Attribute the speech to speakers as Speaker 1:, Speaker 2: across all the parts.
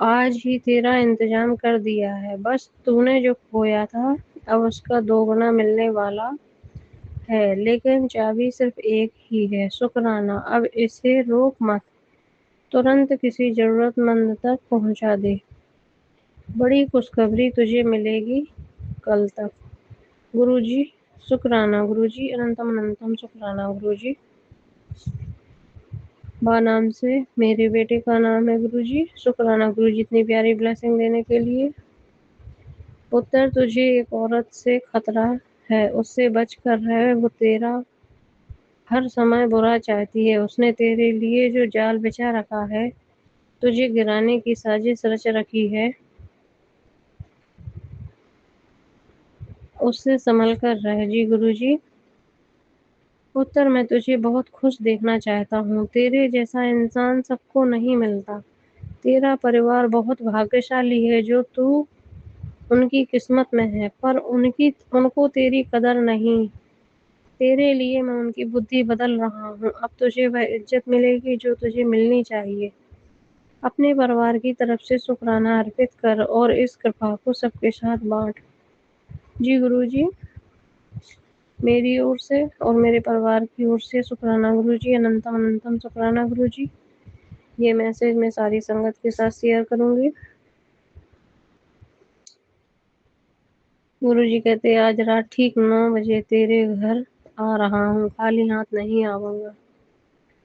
Speaker 1: آج ہی تیرا انتظام کر دیا ہے، بس تو نے جو کھویا تھا اب اس کا دوگنا ملنے والا ہے، لیکن چابی صرف ایک ہی ہے شکرانہ، اب اسے روک مت، ترنت کسی ضرورت مند تک پہنچا دے، بڑی خوشخبری تجھے ملے گی کل تک۔ گرو جی شکرانہ گرو جی، انتم انتم شکرانہ گرو جی۔ با نام سے میرے بیٹے کا نام ہے گرو جی، شکرانہ گرو جی اتنی پیاری بلیسنگ دینے کے لیے۔ پتر تجھے ایک عورت سے خطرہ ہے، اس سے بچ کر رہ، وہ تیرا ہر سمے برا چاہتی ہے، اس نے تیرے لیے جو جال بچھا رکھا ہے، تجھے گرانے کی سازش رچ رکھی ہے، اس سے سنبھل کر رہ جی گرو جی۔ پتر میں تجھے بہت خوش دیکھنا چاہتا ہوں، تیرے جیسا انسان سب کو نہیں ملتا، تیرا پریوار بہت بھاگیشالی ہے جو تو ان کی قسمت میں ہے، پر ان کو تیری قدر نہیں، تیرے لیے میں ان کی بدھی بدل رہا ہوں، اب تجھے وہ عزت ملے گی جو تجھے ملنی چاہیے، اپنے پریوار کی طرف سے شکرانہ ارپت کر اور اس کرپا کو سب کے ساتھ بانٹ۔ جی گرو جی، میری اور سے اور میرے پریوار کی اور سے شکرانہ گرو جی، انتم انتم شکرانہ گرو جی۔ یہ میسج میں ساری سنگت کے ساتھ شیئر کروں گی۔ گرو جی کہتے آج رات ٹھیک 9 بجے تیرے گھر آ رہا ہوں، خالی ہاتھ نہیں آؤں گا،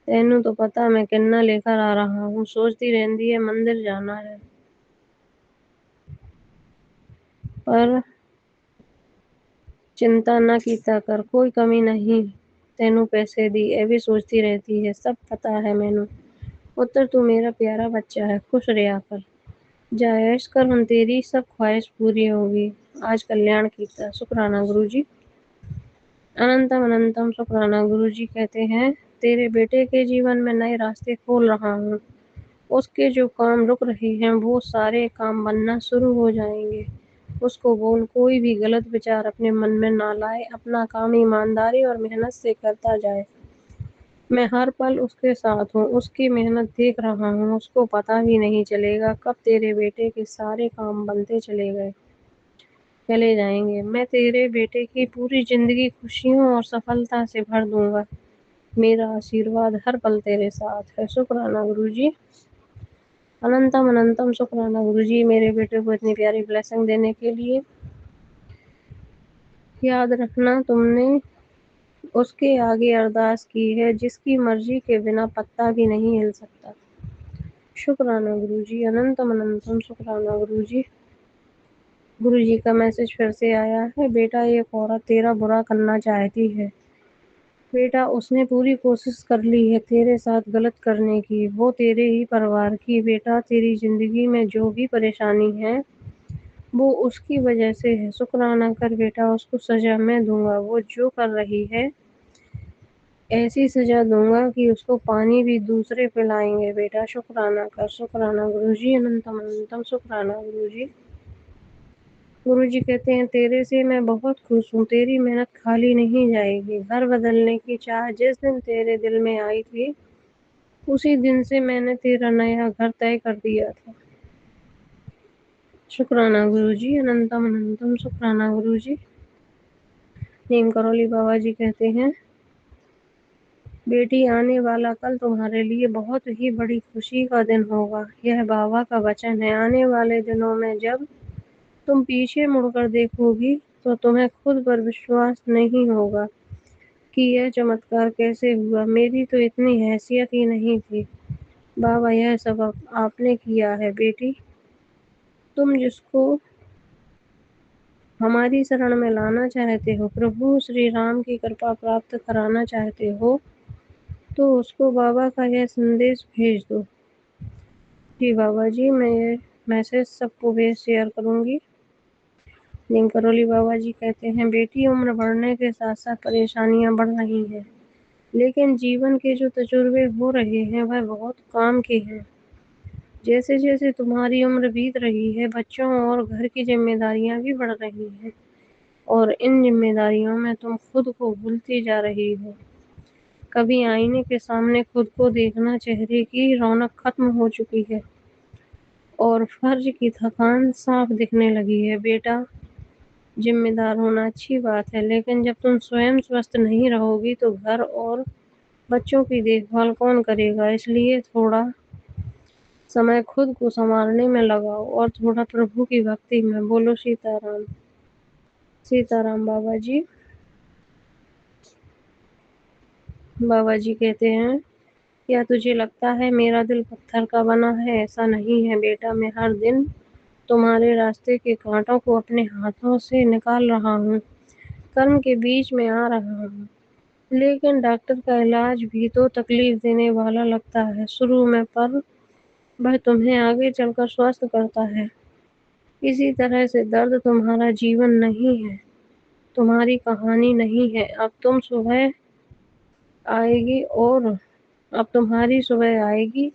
Speaker 1: تینوں تو پتا میں کنا لے کر آ رہا ہوں، سوچتی رہندی ہے مندر جانا ہے، پر چنتا نہ کیتا کر، کوئی کمی نہیں تینوں پیسے دی، اے بھی سوچتی رہتی ہے، سب پتا ہے مینوں، پتر تو میرا پیارا بچہ ہے، خوش رہیا کر، جا عیش کر، ہن تیری سب خواہش پوری ہوگی، آج کلیان کیتا، شکرانہ گرو جی۔ انتم انتم شکرانہ گرو جی کہتے ہیں تیرے بیٹے کے جیون میں نئے راستے کھول رہا ہوں، اس کے جو کام رک رہے ہیں وہ سارے کام بننا شروع ہو جائیں گے، اس کو بول کوئی بھی غلط وچار اپنے من میں نہ لائے، اپنا کام ایمانداری اور محنت سے کرتا جائے، میں ہر پل اس کے ساتھ ہوں، اس کی محنت دیکھ رہا ہوں، اس کو پتا بھی نہیں چلے گا کب تیرے بیٹے کے سارے کام بنتے چلے جائیں گے، میں تیرے بیٹے کی پوری زندگی خوشیوں اور سفلتا سے بھر دوں گا، میرا آشیرواد ہر پل تیرے ساتھ ہے، شکرانہ گرو جی۔ انتم انتم شکرانہ گرو جی میرے بیٹے کو اتنی پیاری بلیسنگ دینے کے لیے۔ یاد رکھنا تم نے اس کے آگے ارداس کی ہے جس کی مرضی کے بنا پتا بھی نہیں ہل سکتا، شکرانہ گرو جی، انتم انتم شکرانہ گرو جی۔ گرو جی کا میسج پھر سے آیا ہے، بیٹا ایک عورت تیرا برا کرنا چاہتی ہے، بیٹا اس نے پوری کوشش کر لی ہے تیرے ساتھ غلط کرنے کی، وہ تیرے ہی پریوار کی، بیٹا تیری زندگی میں جو بھی پریشانی ہے وہ اس کی وجہ سے ہے، شکرانہ کر بیٹا، اس کو سزا میں دوں گا، وہ جو کر رہی ہے ایسی سزا دوں گا کہ اس کو پانی بھی دوسرے پلائیں گے، بیٹا شکرانہ کر، شکرانہ گرو جی، انتم انتم شکرانہ گرو جی۔ گرو جی کہتے ہیں تیرے سے میں بہت خوش ہوں، تیری محنت خالی نہیں جائے گی، گھر بدلنے کی چاہ جس دن تیرے دل میں آئی تھی اسی دن سے میں نے تیرا نیا گھر طے کر دیا تھا، شکرانہ گرو جی، انتم انتم شکرانہ گرو جی۔ نیم کرولی بابا جی کہتے ہیں بیٹی آنے والا کل تمہارے لیے بہت ہی بڑی خوشی کا دن ہوگا، یہ بابا کا وچن ہے، آنے والے دنوں میں جب تم پیچھے مڑ کر دیکھو گی تو تمہیں خود پر وشواس نہیں ہوگا کہ یہ چمتکار کیسے ہوا، میری تو اتنی حیثیت ہی نہیں تھی، بابا یہ سب آپ نے کیا ہے، بیٹی تم جس کو ہماری شرن میں لانا چاہتے ہو، پربھو شری رام کی کرپا پراپت کرانا چاہتے ہو تو اس کو بابا کا یہ سندیش بھیج دو۔ جی بابا جی، میں یہ میسج سب کو بھی شیئر کروں گی۔ نیم کرولی بابا جی کہتے ہیں بیٹی عمر بڑھنے کے ساتھ ساتھ پریشانیاں بڑھ رہی ہیں، لیکن جیون کے جو تجربے ہو رہے ہیں وہ بہت کام کے ہیں، جیسے جیسے تمہاری عمر بیت رہی ہے بچوں اور گھر کی ذمہ داریاں بھی بڑھ رہی ہیں، اور ان ذمہ داریوں میں تم خود کو بھولتی جا رہی ہو، کبھی آئینے کے سامنے خود کو دیکھنا چہرے کی رونق ختم ہو چکی ہے، اور فرض کی تھکان صاف دکھنے لگی ہے۔ بیٹا، ذمہ دار ہونا اچھی بات ہے، لیکن جب تم سوئم سوستھ نہیں رہو گی تو گھر اور بچوں کی دیکھ بھال کون کرے گا؟ اس لیے تھوڑا سمے خود کو سنوارنے میں لگاؤ اور تھوڑا پربھو کی بھکتی میں۔ بولو سیتا رام۔ سیتا رام بابا جی۔ بابا جی کہتے ہیں، کیا تجھے لگتا ہے میرا دل پتھر کا بنا ہے؟ ایسا نہیں ہے بیٹا، میں ہر دن تمہارے راستے کے کانٹوں کو اپنے ہاتھوں سے نکال رہا ہوں، کرم کے بیچ میں آ رہا ہوں۔ لیکن ڈاکٹر کا علاج بھی تو تکلیف دینے والا لگتا ہے شروع میں، پر وہ تمہیں آگے چل کر سوستھ کرتا ہے۔ اسی طرح سے درد تمہارا جیون نہیں ہے، تمہاری کہانی نہیں ہے۔ اب تمہاری صبح آئے گی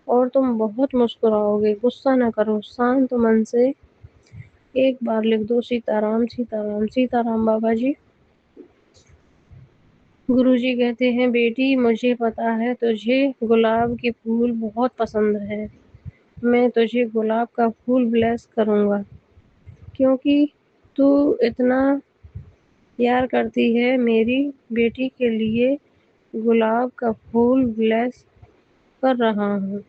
Speaker 1: اور تم بہت مسکراؤ گے۔ غصہ نہ کرو، شانت من سے ایک بار لکھ دو، سیتا رام سیتا رام۔ سیتا رام بابا جی۔ گرو جی کہتے ہیں، بیٹی مجھے پتا ہے تجھے گلاب کے پھول بہت پسند ہے۔ میں تجھے گلاب کا پھول بلیس کروں گا، کیونکہ تو اتنا پیار کرتی ہے۔ میری بیٹی کے لیے گلاب کا پھول بلیس کر رہا ہوں۔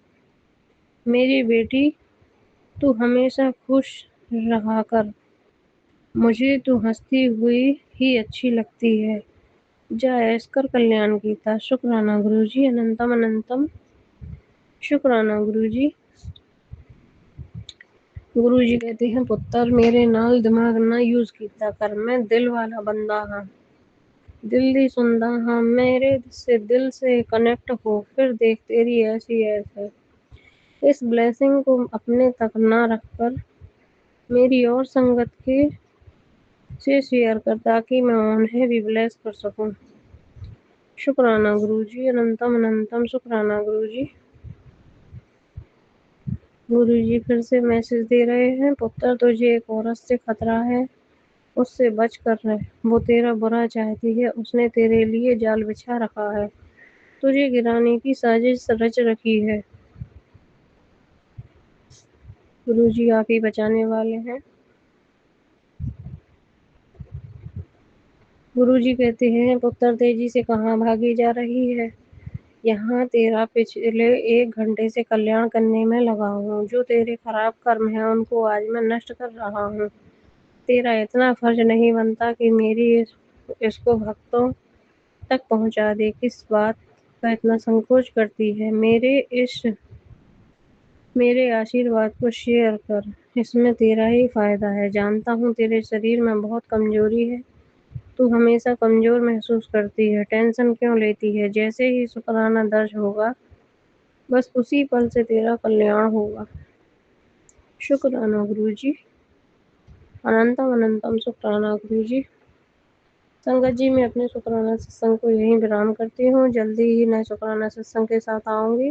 Speaker 1: میری بیٹی، تو ہمیشہ خوش رہا کر، مجھے تو ہنستی ہوئی ہی اچھی لگتی ہے۔ جا ایس کر کلیان کیتا۔ شکرانہ گرو جی، اننتم اننتم شکرانہ گرو جی۔ گرو جی کہتے ہیں، پتر میرے نال دماغ نہ یوز کیتا کر، میں دل والا بندہ ہاں، دل دی سندا ہاں، میرے سے دل سے کنیکٹ ہو، پھر دیکھ تیری ایسی ہے۔ اس بلیسنگ کو اپنے تک نہ رکھ کر میری اور سنگت کے سے شیئر کر، تاکہ میں انہیں بھی بلیس کر سکوں۔ شکرانہ گرو جی، اننتم اننتم شکرانہ گرو جی۔ گرو جی پھر سے میسج دے رہے ہیں، پتر تجھے ایک عورت سے خطرہ ہے، اس سے بچ کر رہ، وہ تیرا برا چاہتی ہے، اس نے تیرے لیے جال بچھا رکھا ہے، تجھے گرانے کی سازش رچ رکھی ہے۔ گرو جی آپ ہی بچانے والے ہیں۔ گرو جی کہتے ہیں، پتر تیزی سے کہاں بھاگی جا رہی ہے؟ یہاں تیرا پچھلے 1 گھنٹے سے کلیان کرنے میں لگا ہوں۔ جو تیرے خراب کرم ہیں ان کو آج میں نشٹ کر رہا ہوں۔ تیرا اتنا فرض نہیں بنتا کہ میری اس کو بھکتوں تک پہنچا دے۔ کس بات کا اتنا سنکوچ کرتی ہے؟ میرے آشیرواد کو شیئر کر، اس میں تیرا ہی فائدہ ہے۔ جانتا ہوں تیرے شریر میں بہت کمزوری ہے، تو ہمیشہ کمزور محسوس کرتی ہے، ٹینشن کیوں لیتی ہے؟ جیسے ہی شکرانہ درج ہوگا، بس اسی پل سے تیرا کلیان ہوگا۔ شکرانہ گرو جی، اننتم اننتم شکرانہ گرو جی۔ سنگت جی، میں اپنے شکرانہ ستسنگ کو یہیں ویرام کرتی ہوں، جلدی ہی نئے شکرانہ ستسنگ کے ساتھ آؤں گی۔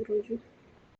Speaker 1: گرو جی۔